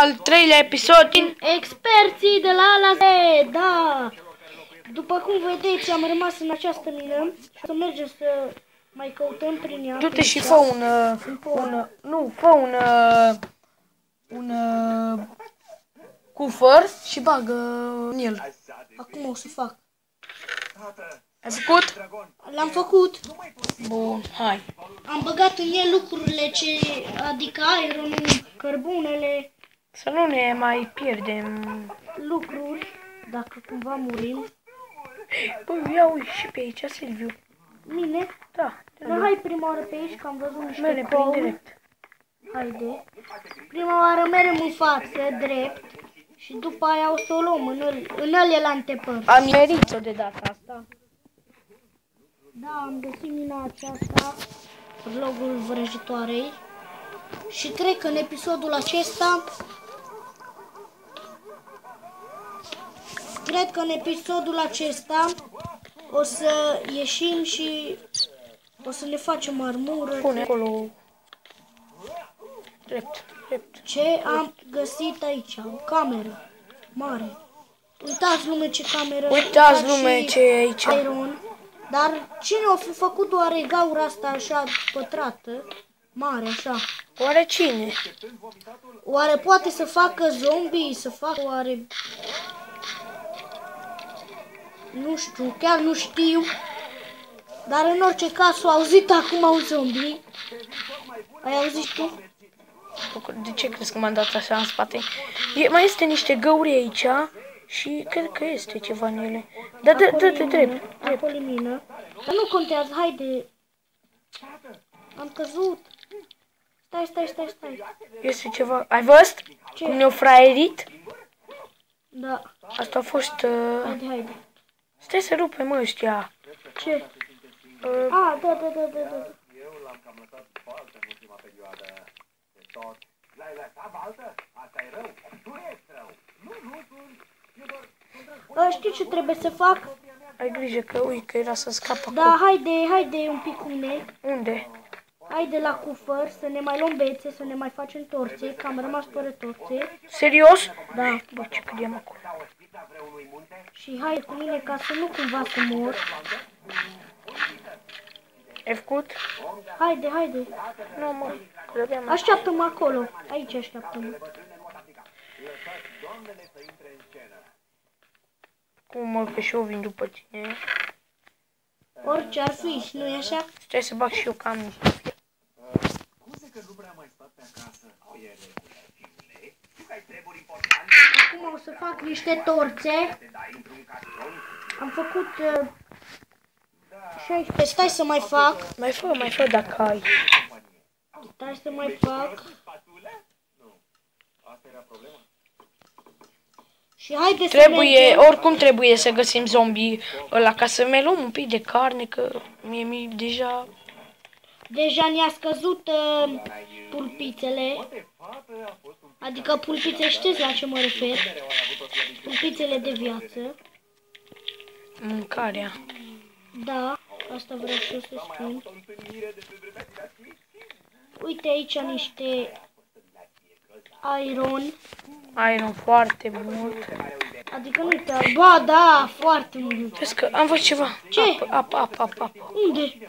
al treilea episod din Experții de la A la Z, da! După cum vedeți, am rămas în această mină și să mergem să mai căutăm prin ea. Du-te și fă un cufăr și bagă în el. Acum o să fac. Ai făcut? L-am făcut. Bun, hai. Am băgat în el lucrurile adică ironul, cărbunele, Să nu ne mai pierdem. lucruri, dacă cumva murim. Băi, ia uite și pe aici, Silviu. Mine? Da. Dar hai prima oară pe aici, că am văzut niște Mere prin couni. direct. Haide. Prima oară merem în față, drept. Și după aia o să o luăm în ele la antepăr. Am merit-o de data asta. Da, am găsit mina aceasta, vlogul vrăjitoarei. Și cred că în episodul acesta, o să ieșim și o să ne facem armură. Pune acolo. Drept, drept. Ce am găsit aici? O cameră mare. Uitați lume ce cameră. Uitați lume ce e aici. Iron. Dar cine o fi făcut oare gaura asta așa pătrată? Mare așa. Oare cine? Oare poate să facă zombie? Să facă oare... Nu știu, chiar nu știu. Dar în orice caz s-a auzit acum un zombie. Ai auzit tu? De ce crezi că m-am dat așa în spate? Mai este niște găuri aici și cred că este ceva în ele. Da, dă-te drept. Acolo mină. Dar nu contează, haide. Am căzut. Stai. Este ceva. Ai văzut? Ce? Cum ne-au fraierit? Da. Asta a fost... Haide. Stai să rupem ăștia. Ce? Da. Eu l-am cam lăsat baltă în ultima perioadă. De tot. L-ai lăsat baltă? Asta e rău. Tu ești rău. Nu sunt. Eu doar... Știi ce trebuie să fac? Ai grijă că, ui, că era să scapă Da, acum. haide un picune. Unde? Haide la cufăr, să ne mai luăm bețe, să ne mai facem torțe, că am rămas fără torțe. Serios? Da. Bă, ce cădem acolo. Și haide cu mine ca să nu cumva să mor. Ai făcut? Haide. Nu, mă. Credeam. Așteaptă-mă acolo. Aici așteaptă-mă. Cum mă, că și eu vin după tine. Orice ar fi, nu-i așa? Stai să bag și eu cam niște. Scuze că nu prea mai stat pe acasă. O e regulă, fiule. Tu că ai treburi importante. Acum o să fac niște torțe. Am făcut 16. Stai să mai fac. Mai fă dacă ai. Stai să mai fac. Asta era problema. Și haide să Trebuie, mergem. oricum trebuie să găsim zombie ăla ca să mai luăm un pic de carne, că mie deja... Deja ne-a scăzut pulpițele. Adică pulpițe, știți la ce mă refer? Pulpițele de viață. Mâncarea. Da, asta vreau și eu să spun. Uite aici niște iron. Iron foarte mult. Adică nu uite, ba da, foarte mult. Vezi că am văzut ceva. Ce? Apă. Unde?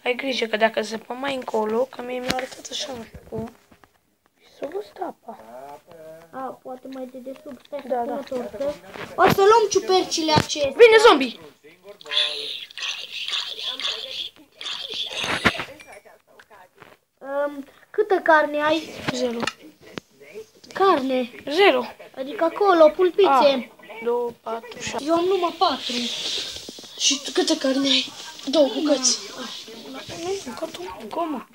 Ai grijă că dacă zăpăm mai încolo, că mie mi-a arătat așa, nu știu cum. Și s-a văzut apa. A, poate mai de desubt. Stai Da, să pun da. o tortă. O să luăm ciupercile acestea. Vine zombie! Câtă carne ai? 0. Carne. 0. Adică acolo, pulpițe. 2, 4, 6. Eu am numai 4. Și tu câte carne ai? 2 bucăți. Cum?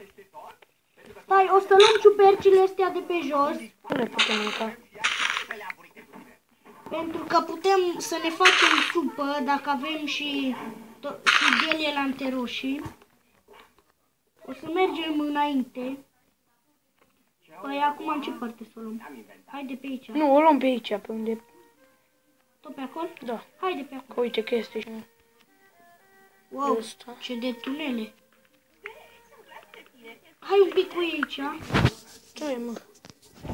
Stai, o să luăm ciupercile astea de pe jos. Nu le putem mânca. Pentru că putem să ne facem supă dacă avem și ghelie lante roșii. O să mergem înainte. Păi acum în ce parte să o luăm? Haide pe aici. Nu, o luăm pe aici, pe unde... Tot pe acolo? Da. Haide pe acolo. Că uite că este și... Wow, Ăsta. ce de tunele. Hai un pic cu ei aici. Ce e, mă?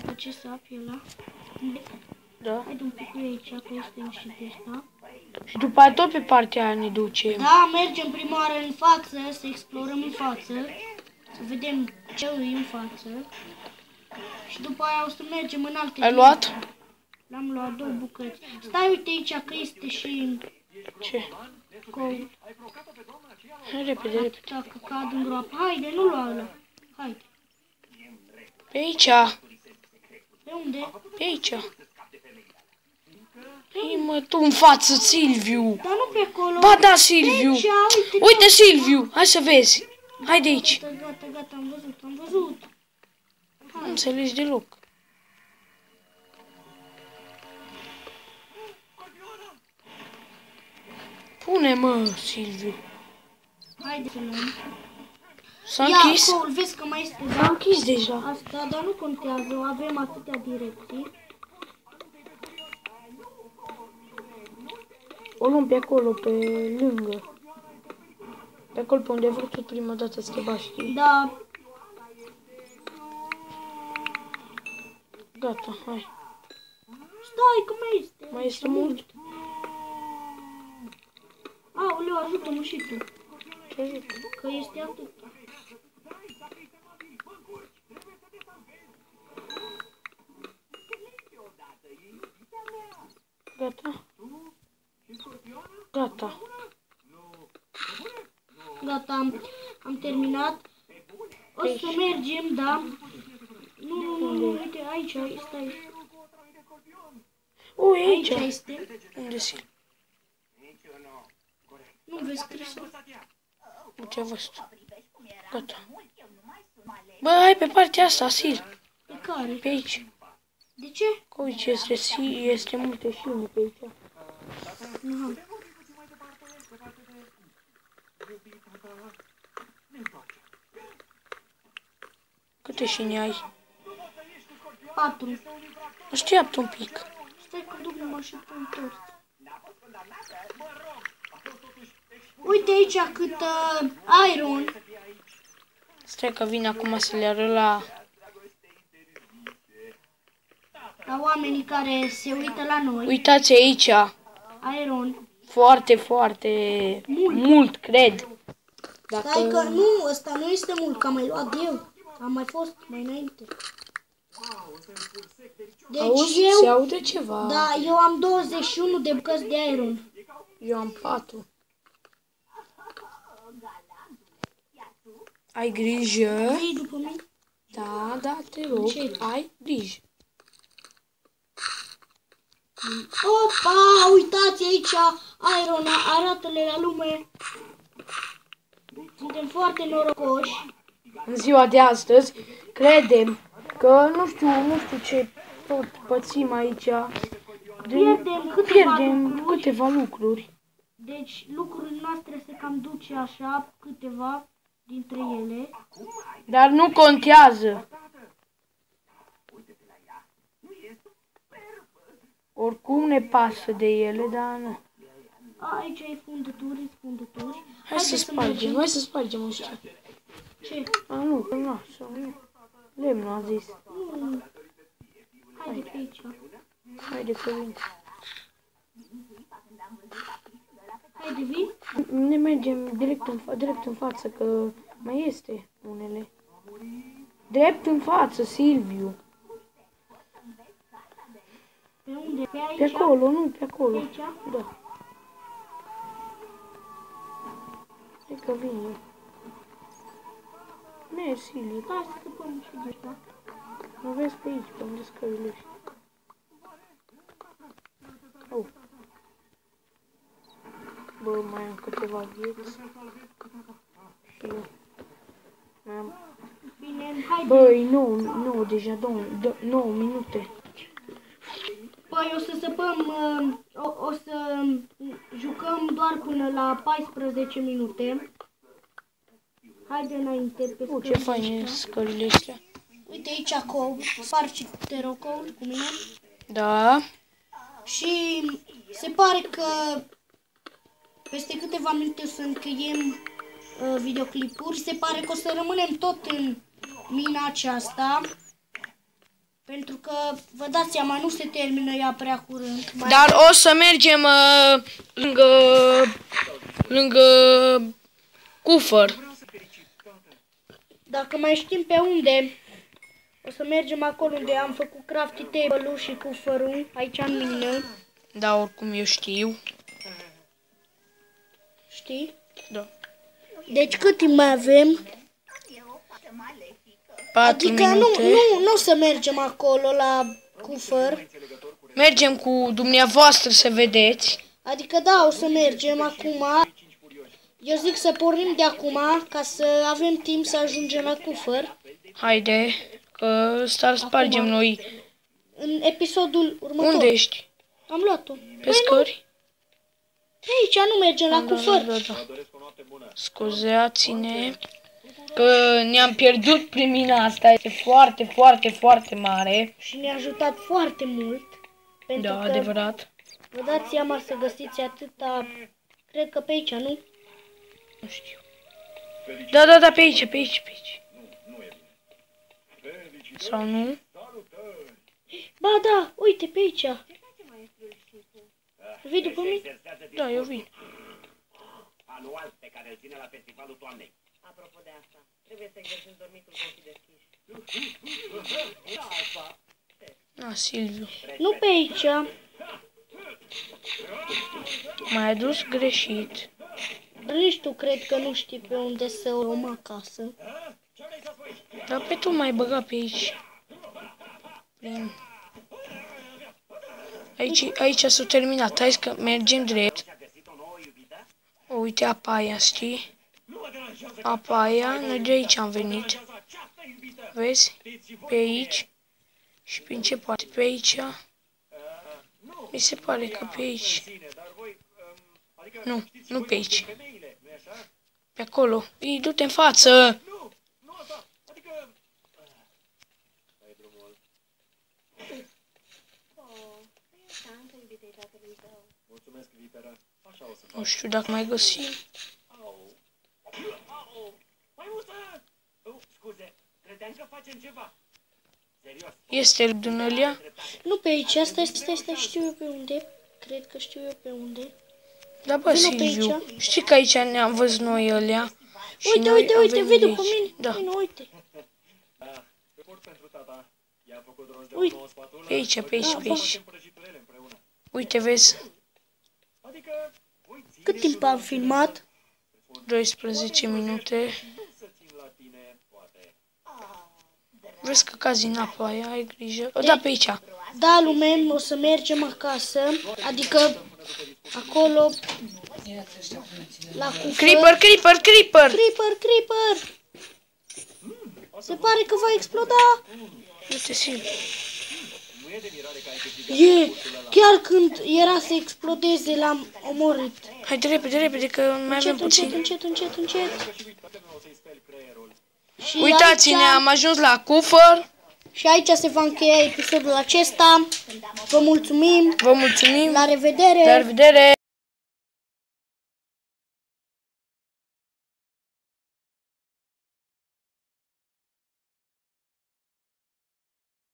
Pe ce sap e ăla? Da. Haide un pic aici, că este și de asta. Și după aia tot pe partea aia ne ducem. Da, mergem prima oară în față, să explorăm în față. Să vedem ce e în față. Și după aia o să mergem în alte... Ai luat? L-am luat 2 bucăți. Stai, uite aici că este și... Ce? Cou. Hai repede, repede. Dacă cad în groapă. Haide, nu lua ăla. Haide. Pe aici. Pe unde? Pe aici. Ei, mă, tu în față, Silviu. Dar nu pe acolo. Ba da, Silviu. Aici, uite. Uite, Silviu. Hai să vezi. Hai de aici. Gata, gata, gata, am văzut, am văzut. Nu înțelegi deloc. Pune, mă, Silviu. Haide să luăm. S-a închis? Ia, Cole, vezi că mai este... S-a închis deja. Asta, dar nu contează, avem atâtea direcții. O luăm pe acolo, pe lângă. Pe acolo pe unde ai vrut tu prima dată să te bași, știi? Da, Gata, hai. stai că mai este. Mai este mult? Aoleu, ajută-mă și tu. Ce zic? Că este atât. Gata? Gata. Gata, am terminat. O să mergem, da? Nu, uite, aici, stai. O, e aici. Aici este. Unde sunt? Nu vezi scrisul? Nu te-a văzut. Gata. Bă, hai pe partea asta, Sil. Pe care? Pe aici. De ce? Că uite, este multe șiune pe aici. Nu. Câte șini ai? 4. Așteaptă un pic. Stai că duc numai și tu întorci. Uite aici cât iron. Stai că vine acum să le arăt la Oamenii care se uită la noi. Uitați aici. Iron. Foarte, foarte mult, cred. Stai că nu, ăsta nu este mult, că am mai luat eu. Am mai fost mai înainte. Deci Auzi, se eu, aude ceva. da, eu am 21 de bucăți de iron. Eu am 4. Ai grijă. Vii după mine? Da, da, te rog. Ce? Ai grijă. Opa, uitați aici, iron, arată-le la lume. Suntem foarte norocoși. În ziua de astăzi, credem că nu știu ce tot pățim aici. Pierdem câteva lucruri. Deci lucrurile noastre se cam duce așa, câteva dintre ele. Dar nu contează. Oricum ne pasă de ele, dar nu. Aici e fundături. Hai să spargem, hai să spargem ăștia. Ce? Nu, că nu, nu. Lemnul a zis. Nu. Haide pe aici. Haide că vin. Haide, vin? Ne mergem direct în față, că mai este unele. Drept în față, Silviu. Pe unde? Pe aici? Pe acolo, nu, pe acolo. Pe aici? Da. Hai că vin eu. Mergi, Silviu. Hai să scăpăm și de asta. Mă vezi pe aici, pe unde scările ăștia. Oh. Bă, mai am câteva vieți. Și eu. Mai am... Bine, haide. Băi, nu, deja 9 minute. Păi o să săpăm, o să jucăm doar până la 14 minute. Haide înainte pe scările Ce faine astea. scările astea. Uite aici Cole, spargi te rog Cole cu mine. Da. Și se pare că peste câteva minute o să încheiem videoclipuri. Se pare că o să rămânem tot în mina aceasta. Pentru că, vă dați seama, nu se termină ea prea curând. Dar o să mergem lângă cufăr. Dacă mai știm pe unde, o să mergem acolo unde am făcut crafty table-ul și cufărul, aici în mină. Da, oricum eu știu. Știi? Da. Deci cât timp mai avem? 4 Adică minute. nu să mergem acolo la cufăr. Mergem cu dumneavoastră să vedeți. Adică da, o să mergem acum. Eu zic să pornim de acum ca să avem timp să ajungem la cufăr. Haide, că ăsta îl spargem noi. În episodul următor. Unde ești? Am luat-o. Pe scări? Aici nu mergem la cufăr. Da. Scuzați-ne că ne-am pierdut prin mina asta. Este foarte, foarte, foarte mare. Și ne-a ajutat foarte mult. Pentru Da, că adevărat. vă dați seama să găsiți atâta. Cred că pe aici, nu? Nu știu. Da, pe aici. Sau nu? Ba da, uite pe aici. Vii după mine? Da, eu vin. Anual pe care îl ține la festivalul toamnei. Apropo de asta, trebuie să exercităm dormitul cu ochii deschiși. Silviu. Nu pe aici. M-ai adus greșit. Nici tu cred că nu știi pe unde să o luăm acasă. Dar pe tu m-ai băgat pe aici. Aici s-a terminat. Hai că mergem drept. O, uite apa aia, știi? Apa aia, noi de aici am venit. Vezi? Pe aici. Și prin ce parte? Pe aici. Mi se pare că pe aici. Nu pe aici. Pe acolo. Ei, du-te în față! Nu știu dacă mai găsim. Este Dunălia? Nu pe aici, asta știu eu pe unde. Cred că știu eu pe unde. Da, bă, Vino pe Silviu, aici. știi că aici ne-am văzut noi alea? Și Uite, noi uite, am uite, venit vii de după aici. mine. Da, Vino, uite. Uite. pe aici, pe aici. Uite, vezi? Cât timp am filmat? 12 minute. Vezi că cazi în apă aia, ai grijă. O, da, pe aici. Da, lume, o să mergem acasă. Adică acolo la cufăr. Creeper! Creeper! Se pare că va exploda. Uite, Silviu. Chiar când era să explodeze, l-am omorât. Haide repede, că mai avem puțin. Încet. Și Uitați-ne, aici- am ajuns la cufăr. Și aici se va încheia episodul acesta. Vă mulțumim. Vă mulțumim. La revedere. La revedere!